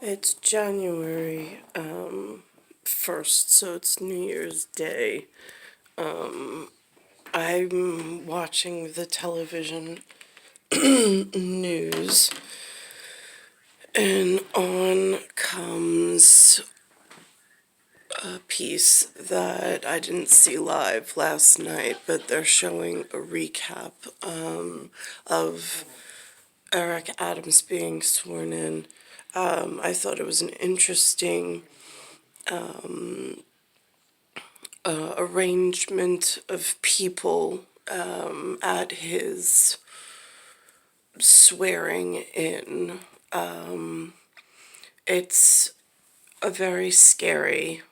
It's January 1st, so it's New Year's Day. I'm watching the television news, and on comes a piece that I didn't see live last night, but they're showing a recap of Eric Adams being sworn in. I thought it was an interesting arrangement of people at his swearing in. It's a very scary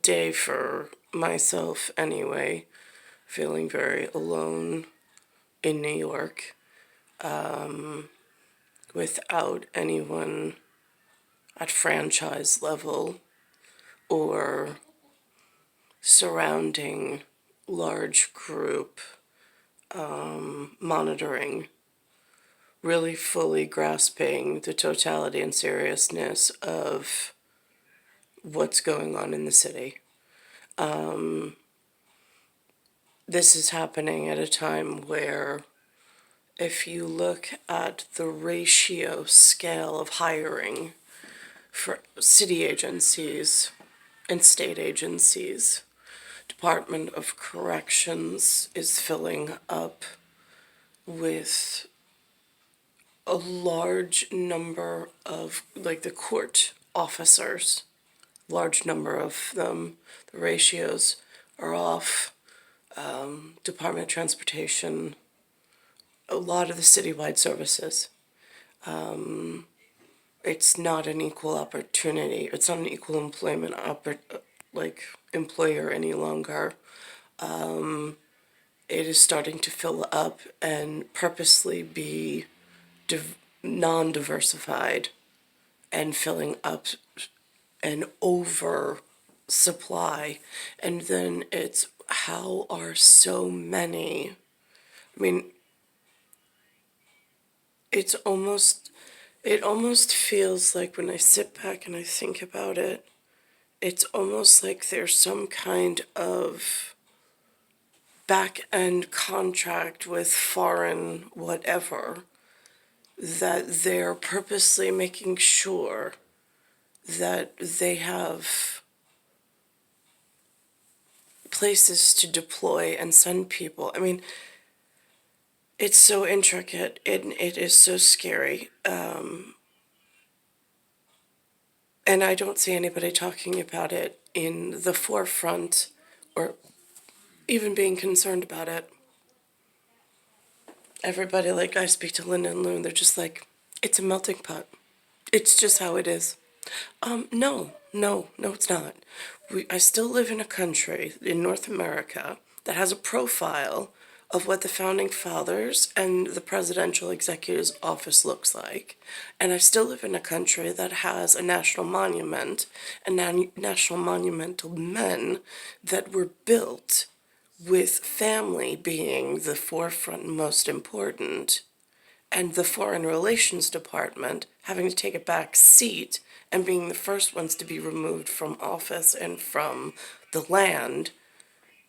day for myself anyway, feeling very alone in New York without anyone at franchise level or surrounding large group monitoring, really fully grasping the totality and seriousness of what's going on in the city. This is happening at a time where, if you look at the ratio scale of hiring for city agencies and state agencies, Department of Corrections is filling up with a large number of, like, the court officers, large number of them. The ratios are off. Department of Transportation, a lot of the citywide services. It's not an equal opportunity. It's not an equal employment employer any longer. It is starting to fill up and purposely be non-diversified and filling up an oversupply. And then it's, how are so many? I mean, it almost feels like, when I sit back and I think about it, it's almost like there's some kind of back-end contract with foreign whatever that they're purposely making sure that they have places to deploy and send people. I mean, it's so intricate, and it is so scary. And I don't see anybody talking about it in the forefront or even being concerned about it. Everybody, like, I speak to Linda and Lou, they're just like, it's a melting pot. It's just how it is. No, it's not. I still live in a country in North America that has a profile of what the founding fathers and the presidential executive's office looks like. And I still live in a country that has a national monument and national monumental men that were built with family being the forefront and most important, and the Foreign Relations Department having to take a back seat and being the first ones to be removed from office and from the land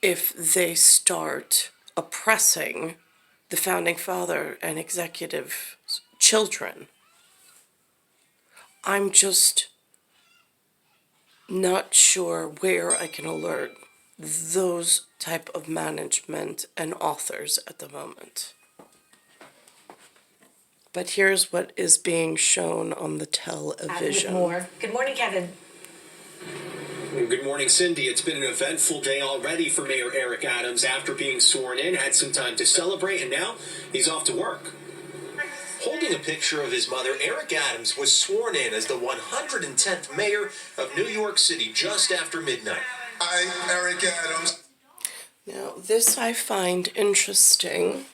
if they start oppressing the founding father and executive children. I'm just not sure where I can alert those type of management and authors at the moment. But here's what is being shown on the television. More. Good morning, Kevin. Good morning, Cindy. It's been an eventful day already for Mayor Eric Adams. After being sworn in, had some time to celebrate, and now he's off to work. Holding a picture of his mother, Eric Adams was sworn in as the 110th mayor of New York City just after midnight. I, Eric Adams. Now, this I find interesting.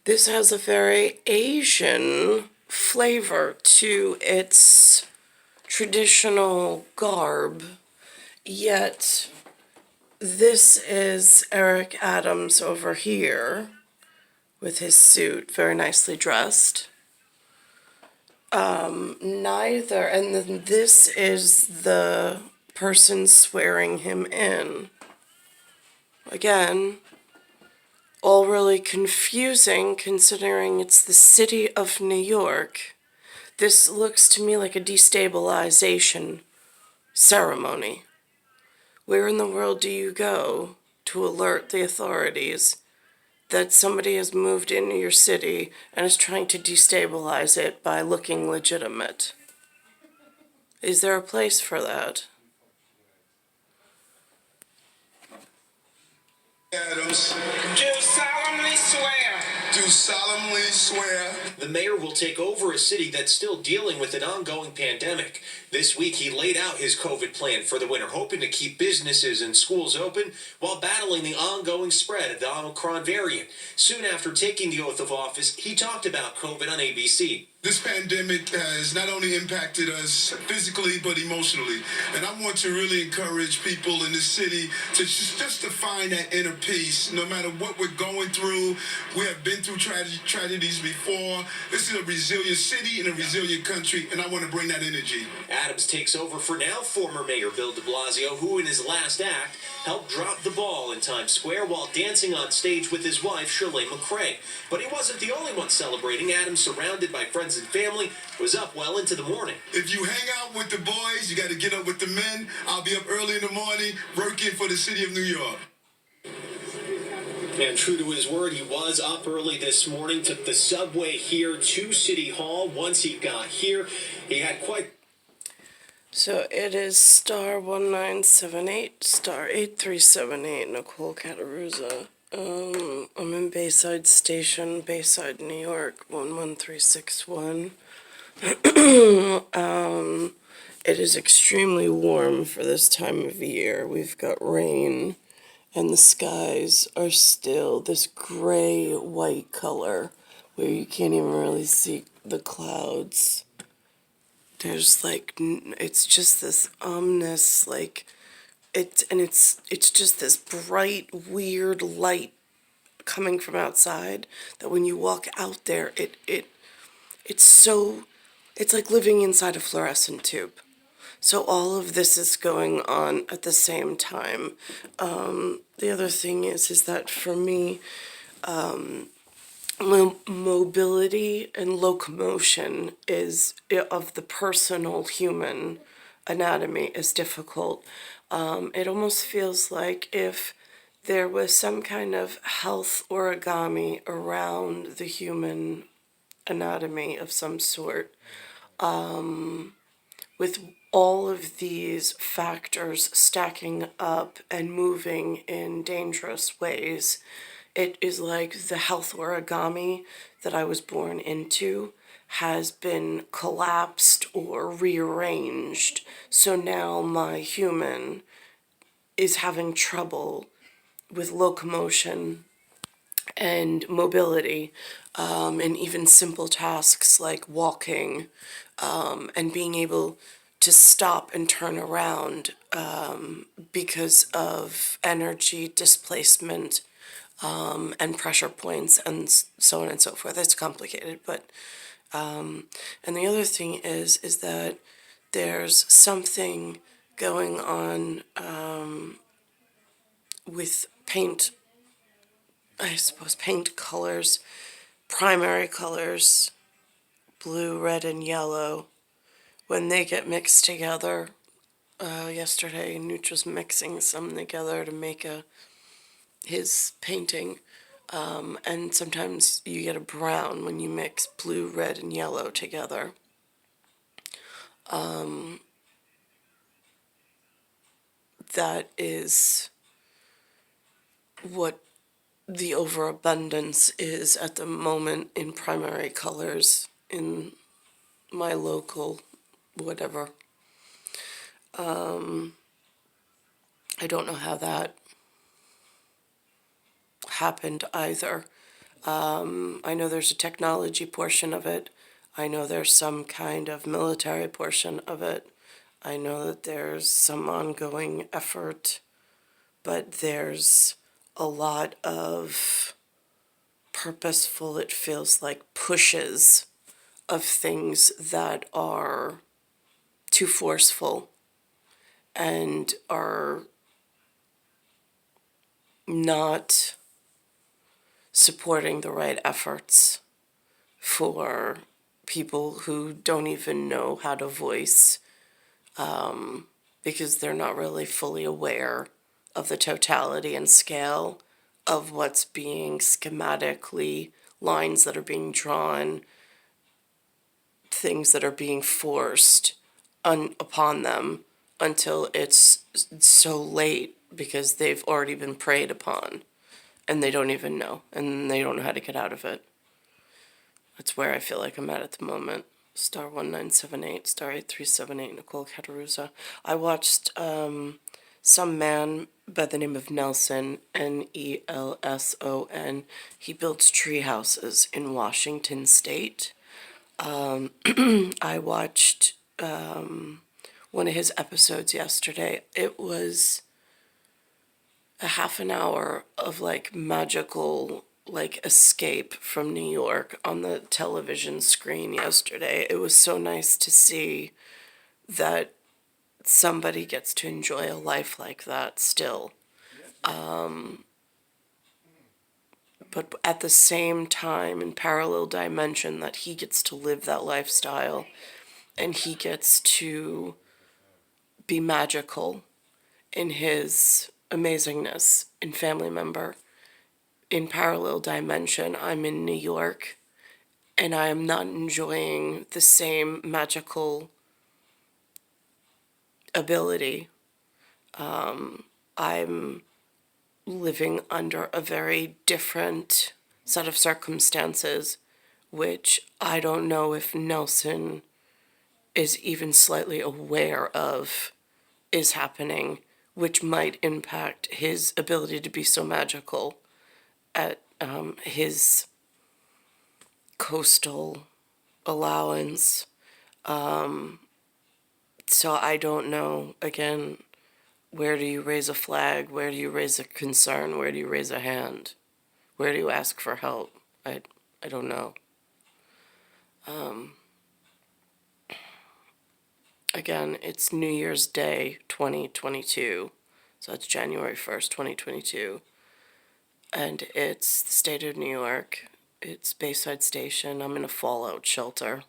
This has a very Asian flavor to its traditional garb, yet this is Eric Adams over here with his suit, very nicely dressed. Neither, and then this is the person swearing him in. Again, all really confusing considering it's the city of New York. This looks to me like a destabilization ceremony. Where in the world do you go to alert the authorities that somebody has moved into your city and is trying to destabilize it by looking legitimate? Is there a place for that? Adams, Do solemnly swear do solemnly swear The mayor will take over a city that's still dealing with an ongoing pandemic. This week, he laid out his COVID plan for the winter, hoping to keep businesses and schools open while battling the ongoing spread of the Omicron variant. Soon after taking the oath of office, he talked about COVID on ABC. this pandemic has not only impacted us physically but emotionally, and I want to really encourage people in this city to just to find that inner peace. No matter what we're going through, we have been through tragedies before. This is a resilient city and a resilient country, and I want to bring that energy. Adams takes over for now former Mayor Bill de Blasio, who in his last act helped drop the ball in Times Square while dancing on stage with his wife, Shirley McCray. But he wasn't the only one celebrating. Adams, surrounded by friends and family, was up well into the morning. If you hang out with the boys, you got to get up with the men. I'll be up early in the morning working for the city of New York. And true to his word, he was up early this morning, took the subway here to City Hall. Once he got here, he had quite... So it is star 1978, star 8378, Nicole Cattaruzza. I'm in Bayside Station, Bayside, New York, 11361. It is extremely warm for this time of year. We've got rain, and the skies are still this gray-white color where you can't even really see the clouds. There's like, it's just this ominous, like, it's just this bright, weird light coming from outside that when you walk out there, it's like living inside a fluorescent tube. So all of this is going on at the same time. The other thing is that for me, mobility and locomotion of the personal human anatomy is difficult. It almost feels like if there was some kind of health origami around the human anatomy of some sort, with all of these factors stacking up and moving in dangerous ways, it is like the health origami that I was born into has been collapsed or rearranged. So now my human is having trouble with locomotion and mobility, and even simple tasks like walking, and being able to stop and turn around because of energy displacement, and pressure points and so on and so forth. It's complicated, but and the other thing is that there's something going on with paint, I suppose paint colors, primary colors, blue, red, and yellow, when they get mixed together. Yesterday, Nooch was mixing some together to make his painting, and sometimes you get a brown when you mix blue, red, and yellow together. That is what the overabundance is at the moment in primary colors in my local whatever. I don't know how that happened either. I know there's a technology portion of it. I know there's some kind of military portion of it. I know that there's some ongoing effort, but there's a lot of purposeful, it feels like pushes of things that are too forceful and are not supporting the right efforts for people who don't even know how to voice, because they're not really fully aware of the totality and scale of what's being schematically, lines that are being drawn, things that are being forced upon them until it's so late because they've already been preyed upon and they don't even know and they don't know how to get out of it. That's where I feel like I'm at the moment. Star 1978, star 8378, Nicole Cattaruzza. I watched some man by the name of Nelson, Nelson. He builds tree houses in Washington State. I watched one of his episodes yesterday. It was a half an hour of like magical like escape from New York on the television screen yesterday. It was so nice to see that somebody gets to enjoy a life like that still. But at the same time, in parallel dimension, that he gets to live that lifestyle and he gets to be magical in his amazingness in Family Member. In parallel dimension, I'm in New York and I am not enjoying the same magical ability. I'm living under a very different set of circumstances, which I don't know if Nelson is even slightly aware of is happening, which might impact his ability to be so magical at his coastal allowance. So I don't know, again, where do you raise a flag? Where do you raise a concern? Where do you raise a hand? Where do you ask for help? I don't know. Again, it's New Year's Day 2022. So it's January 1st, 2022. And it's the state of New York. It's Bayside Station. I'm in a fallout shelter.